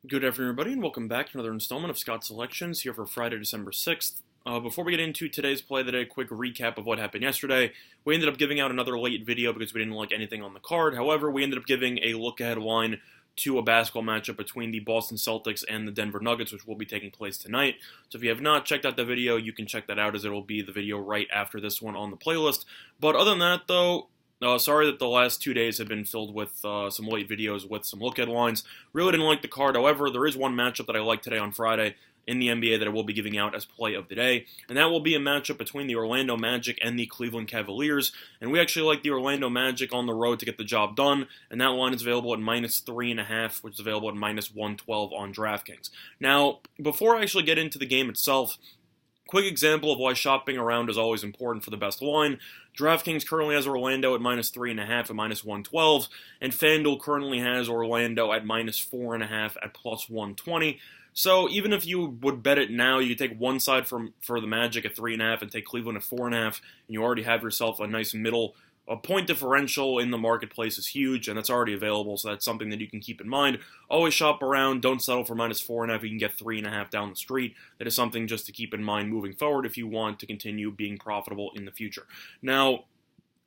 Good afternoon, everybody, and welcome back to another installment of Scott's Selections here for Friday, December 6th. Before we get into today's play of the day, quick recap of what happened yesterday. We ended up giving out another late video because we didn't like anything on the card. However, we ended up giving a look-ahead line to a basketball matchup between the Boston Celtics and the Denver Nuggets, which will be taking place tonight. So if you have not checked out the video, you can check that out as it will be the video right after this one on the playlist. But other than that, though, sorry that the last 2 days have been filled with some late videos with some look-ahead lines. Really didn't like the card. However, there is one matchup that I like today on Friday in the NBA that I will be giving out as play of the day, and that will be a matchup between the Orlando Magic and the Cleveland Cavaliers. And we actually like the Orlando Magic on the road to get the job done, and that line is available at -3.5, which is available at -112 on DraftKings. Now, before I actually get into the game itself, quick example of why shopping around is always important for the best line. DraftKings currently has Orlando at -3.5 at -112, and FanDuel currently has Orlando at -4.5 at +120. So even if you would bet it now, you could take one side for the Magic at 3.5 and take Cleveland at 4.5, and you already have yourself a nice middle. A point differential in the marketplace is huge, and that's already available, so that's something that you can keep in mind. Always shop around. Don't settle for -4.5. You can get 3.5 down the street. That is something just to keep in mind moving forward if you want to continue being profitable in the future. Now,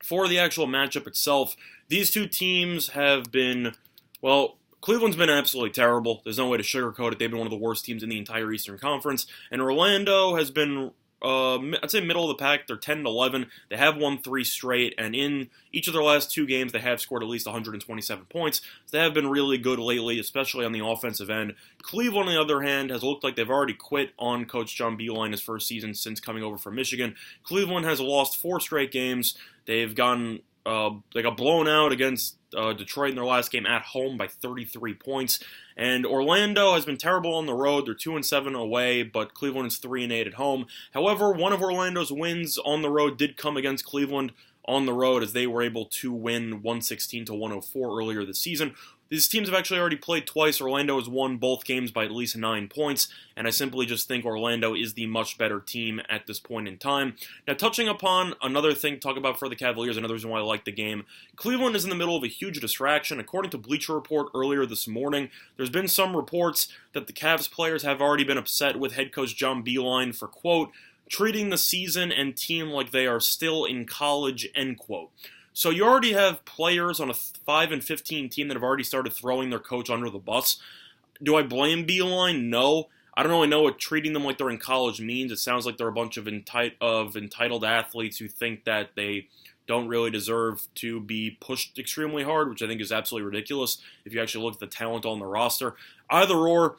for the actual matchup itself, these two teams have been, well, Cleveland's been absolutely terrible. There's no way to sugarcoat it. They've been one of the worst teams in the entire Eastern Conference, and Orlando has been I'd say middle of the pack. They're 10-11. They have won 3 straight, and in each of their last 2 games, they have scored at least 127 points. So they have been really good lately, especially on the offensive end. Cleveland, on the other hand, has looked like they've already quit on Coach John Beilein his first season since coming over from Michigan. Cleveland has lost 4 straight games. They got blown out against Detroit in their last game at home by 33 points. And Orlando has been terrible on the road. They're 2-7 away, but Cleveland is 3-8 at home. However, one of Orlando's wins on the road did come against Cleveland on the road, as they were able to win 116-104 earlier this season. These teams have actually already played twice. Orlando has won both games by at least 9 points, and I simply just think Orlando is the much better team at this point in time. Now, touching upon another thing to talk about for the Cavaliers, another reason why I like the game, Cleveland is in the middle of a huge distraction. According to Bleacher Report earlier this morning, there's been some reports that the Cavs players have already been upset with head coach John Beilein for, quote, treating the season and team like they are still in college, end quote. So you already have players on a 5-15 team that have already started throwing their coach under the bus. Do I blame Beilein? No. I don't really know what treating them like they're in college means. It sounds like they're a bunch of entitled athletes who think that they don't really deserve to be pushed extremely hard, which I think is absolutely ridiculous if you actually look at the talent on the roster. Either or,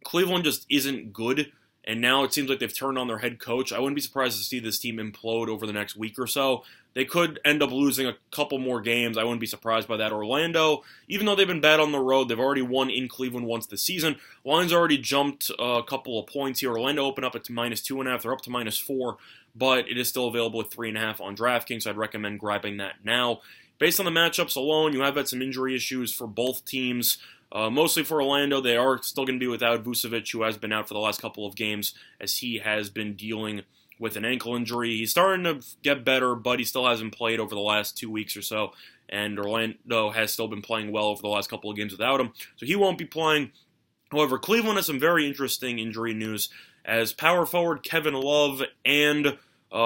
Cleveland just isn't good. And now it seems like they've turned on their head coach. I wouldn't be surprised to see this team implode over the next week or so. They could end up losing a couple more games. I wouldn't be surprised by that. Orlando, even though they've been bad on the road, they've already won in Cleveland once this season. Line's already jumped a couple of points here. Orlando opened up at -2.5. They're up to -4, but it is still available at 3.5 on DraftKings, so I'd recommend grabbing that now. Based on the matchups alone, you have had some injury issues for both teams. Mostly for Orlando, they are still going to be without Vucevic, who has been out for the last couple of games, as he has been dealing with an ankle injury. He's starting to get better, but he still hasn't played over the last 2 weeks or so, and Orlando has still been playing well over the last couple of games without him, so he won't be playing. However, Cleveland has some very interesting injury news, as power forward Kevin Love and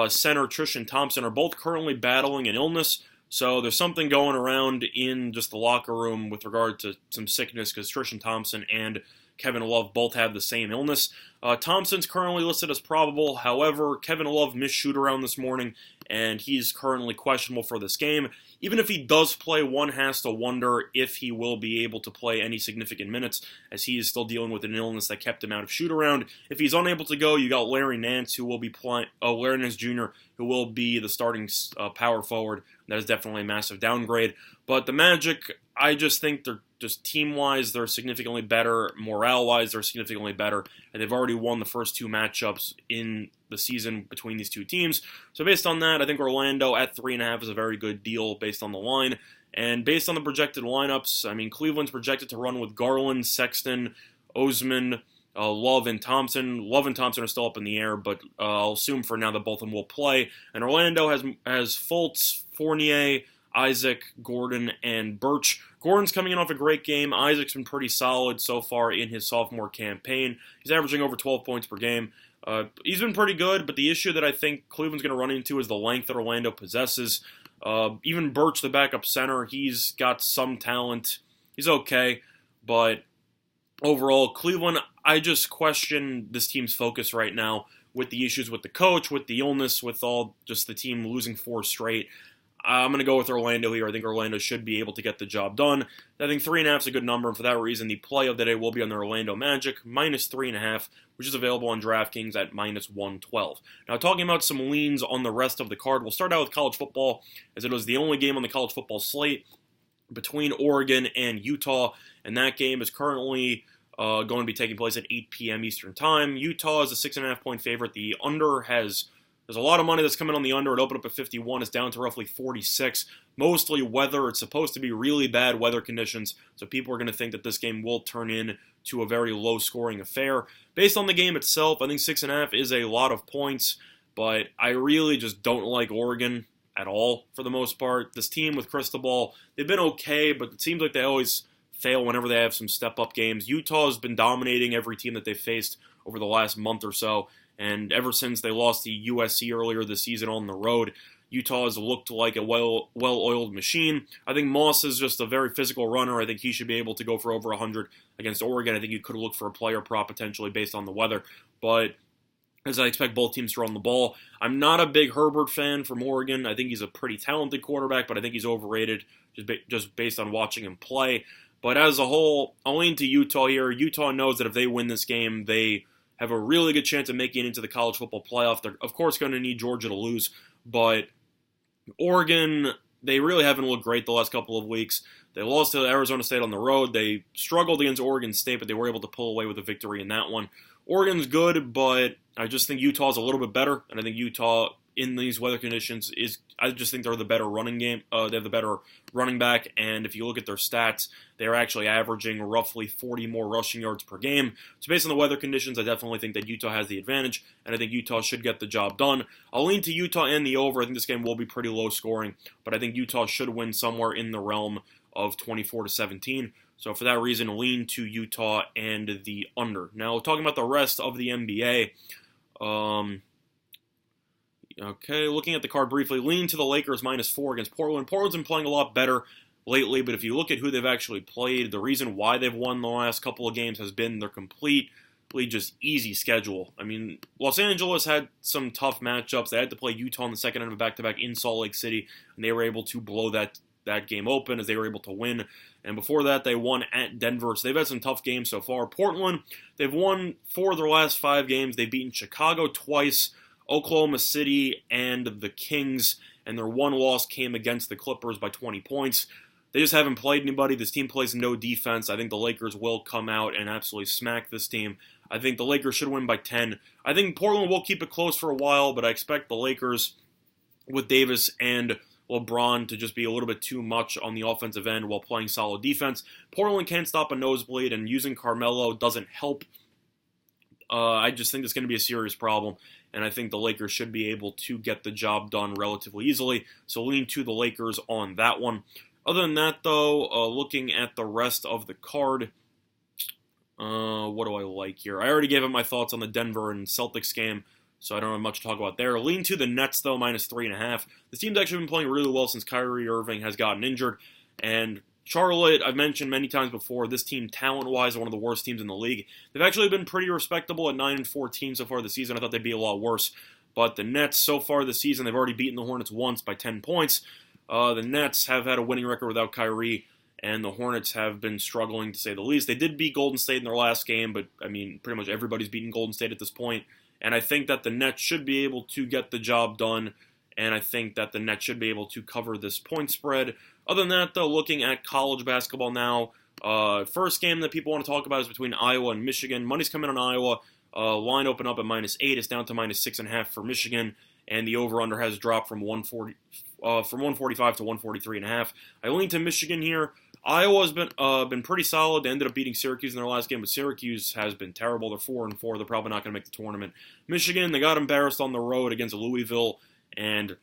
center Tristan Thompson are both currently battling an illness. So there's something going around in just the locker room with regard to some sickness, because Tristan Thompson and Kevin Love both have the same illness. Thompson's currently listed as probable. However, Kevin Love missed shoot-around this morning, and he's currently questionable for this game. Even if he does play, one has to wonder if he will be able to play any significant minutes, as he is still dealing with an illness that kept him out of shoot-around. If he's unable to go, you got Larry Nance, who will be playing. Larry Nance Jr., who will be the starting power forward. That is definitely a massive downgrade. But the Magic, I just think they're just team-wise, they're significantly better. Morale-wise, they're significantly better. And they've already won the first 2 matchups in the season between these two teams. So based on that, I think Orlando at 3.5 is a very good deal based on the line. And based on the projected lineups, I mean, Cleveland's projected to run with Garland, Sexton, Osman, Love and Thompson. Love and Thompson are still up in the air, but I'll assume for now that both of them will play. And Orlando has Fultz, Fournier, Isaac, Gordon, and Birch. Gordon's coming in off a great game. Isaac's been pretty solid so far in his sophomore campaign. He's averaging over 12 points per game. He's been pretty good, but the issue that I think Cleveland's going to run into is the length that Orlando possesses. Even Birch, the backup center, he's got some talent. He's okay, but overall, Cleveland, I just question this team's focus right now with the issues with the coach, with the illness, with all just the team losing 4 straight. I'm going to go with Orlando here. I think Orlando should be able to get the job done. I think 3.5 is a good number, and for that reason, the play of the day will be on the Orlando Magic, minus 3.5, which is available on DraftKings at minus 112. Now, talking about some leans on the rest of the card, we'll start out with college football, as it was the only game on the college football slate between Oregon and Utah, and that game is currently going to be taking place at 8 p.m. Eastern Time. Utah is a 6.5-point favorite. The under there's a lot of money that's coming on the under. It opened up at 51. It's down to roughly 46. Mostly weather. It's supposed to be really bad weather conditions, so people are going to think that this game will turn into a very low-scoring affair. Based on the game itself, I think 6.5 is a lot of points, but I really just don't like Oregon at all for the most part. This team with Cristobal, they've been okay, but it seems like they always fail whenever they have some step-up games. Utah has been dominating every team that they've faced over the last month or so, and ever since they lost to USC earlier this season on the road, Utah has looked like a well-oiled machine. I think Moss is just a very physical runner. I think he should be able to go for over 100 against Oregon. I think you could look for a player prop potentially based on the weather, but as I expect both teams to run the ball. I'm not a big Herbert fan from Oregon. I think he's a pretty talented quarterback, but I think he's overrated just based on watching him play. But as a whole, I'll lean to Utah here. Utah knows that if they win this game, they have a really good chance of making it into the college football playoff. They're, of course, going to need Georgia to lose, but Oregon, they really haven't looked great the last couple of weeks. They lost to Arizona State on the road. They struggled against Oregon State, but they were able to pull away with a victory in that one. Oregon's good, but I just think Utah's a little bit better, and I think Utah in these weather conditions I just think they're the better running game. They have the better running back, and if you look at their stats, they're actually averaging roughly 40 more rushing yards per game. So based on the weather conditions, I definitely think that Utah has the advantage, and I think Utah should get the job done. I'll lean to Utah and the over. I think this game will be pretty low scoring, but I think Utah should win somewhere in the realm of 24-17. So for that reason, lean to Utah and the under. Now, talking about the rest of the NBA, okay, looking at the card briefly, lean to the Lakers -4 against Portland. Portland's been playing a lot better lately, but if you look at who they've actually played, the reason why they've won the last couple of games has been their completely just easy schedule. I mean, Los Angeles had some tough matchups. They had to play Utah in the second end of a back-to-back in Salt Lake City, and they were able to blow that game open as they were able to win. And before that, they won at Denver. So they've had some tough games so far. Portland, they've won 4 of their last 5 games. They've beaten Chicago twice, Oklahoma City, and the Kings. And their one loss came against the Clippers by 20 points. They just haven't played anybody. This team plays no defense. I think the Lakers will come out and absolutely smack this team. I think the Lakers should win by 10. I think Portland will keep it close for a while, but I expect the Lakers with Davis and LeBron to just be a little bit too much on the offensive end while playing solid defense. Portland can't stop a nosebleed, and using Carmelo doesn't help. I just think it's going to be a serious problem, and I think the Lakers should be able to get the job done relatively easily. So lean to the Lakers on that one. Other than that, though, looking at the rest of the card, what do I like here? I already gave it my thoughts on the Denver and Celtics game, so I don't have much to talk about there. Lean to the Nets, though, -3.5. This team's actually been playing really well since Kyrie Irving has gotten injured. And Charlotte, I've mentioned many times before, this team, talent-wise, is one of the worst teams in the league. They've actually been pretty respectable at 9-14 so far this season. I thought they'd be a lot worse. But the Nets, so far this season, they've already beaten the Hornets once by 10 points. The Nets have had a winning record without Kyrie, and the Hornets have been struggling, to say the least. They did beat Golden State in their last game, but, I mean, pretty much everybody's beaten Golden State at this point. And I think that the Nets should be able to get the job done, and I think that the Nets should be able to cover this point spread. Other than that, though, looking at college basketball now, first game that people want to talk about is between Iowa and Michigan. Money's coming on Iowa. Line opened up at -8. It's down to -6.5 for Michigan, and the over-under has dropped from 145 to 143.5. I lean to Michigan here. Iowa's been pretty solid. They ended up beating Syracuse in their last game, but Syracuse has been terrible. They're 4-4. They're probably not going to make the tournament. Michigan, they got embarrassed on the road against Louisville, and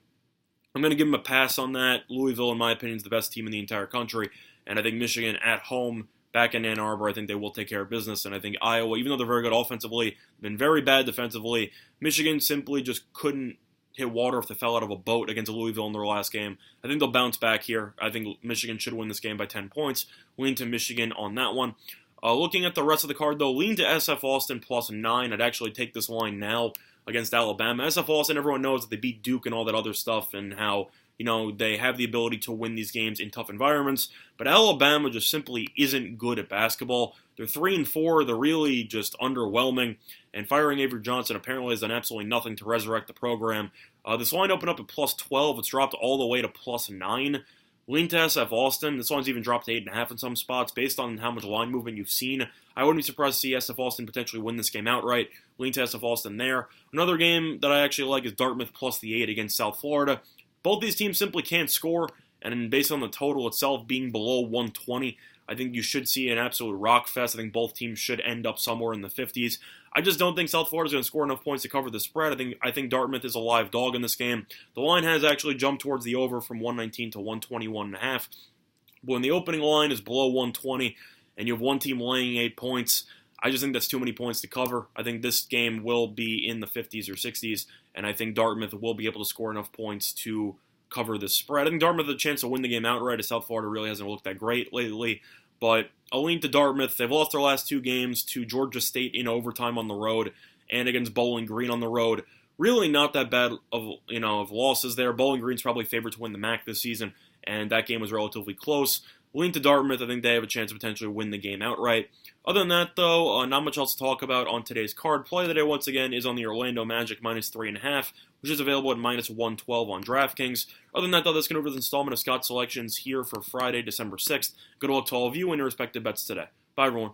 I'm going to give them a pass on that. Louisville, in my opinion, is the best team in the entire country. and I think Michigan at home, back in Ann Arbor, I think they will take care of business, and I think Iowa, even though they're very good offensively, been very bad defensively, Michigan simply just couldn't hit water if they fell out of a boat against Louisville in their last game. I think they'll bounce back here. I think Michigan should win this game by 10 points. Lean to Michigan on that one. Looking at the rest of the card, though, lean to SF Austin +9. I'd actually take this line now against Alabama. SF Austin, everyone knows that they beat Duke and all that other stuff, and how, they have the ability to win these games in tough environments. But Alabama just simply isn't good at basketball. They're 3-4. They're really just underwhelming. And firing Avery Johnson apparently has done absolutely nothing to resurrect the program. This line opened up at +12. It's dropped all the way to +9. Lean to SF Austin. This line's even dropped to 8.5 in some spots. Based on how much line movement you've seen, I wouldn't be surprised to see SF Austin potentially win this game outright. Lean to SF Austin there. Another game that I actually like is Dartmouth +8 against South Florida. Both these teams simply can't score, and based on the total itself being below 120, I think you should see an absolute rock fest. I think both teams should end up somewhere in the 50s. I just don't think South Florida's going to score enough points to cover the spread. I think Dartmouth is a live dog in this game. The line has actually jumped towards the over from 119 to 121.5. But when the opening line is below 120 and you have one team laying 8 points, I just think that's too many points to cover. I think this game will be in the 50s or 60s, and I think Dartmouth will be able to score enough points to cover the spread. I think Dartmouth has a chance to win the game outright, as South Florida really hasn't looked that great lately. But I'll lean to Dartmouth. They've lost their last 2 games to Georgia State in overtime on the road and against Bowling Green on the road. Really not that bad of losses there. Bowling Green's probably favored to win the MAC this season, and that game was relatively close. Lean to Dartmouth. I think they have a chance to potentially win the game outright. Other than that, though, not much else to talk about on today's card. Play of the day, once again, is on the Orlando Magic -3.5, which is available at -112 on DraftKings. Other than that, though, that's going to over the installment of Scott's Selections here for Friday, December 6th. Good luck to all of you and your respective bets today. Bye, everyone.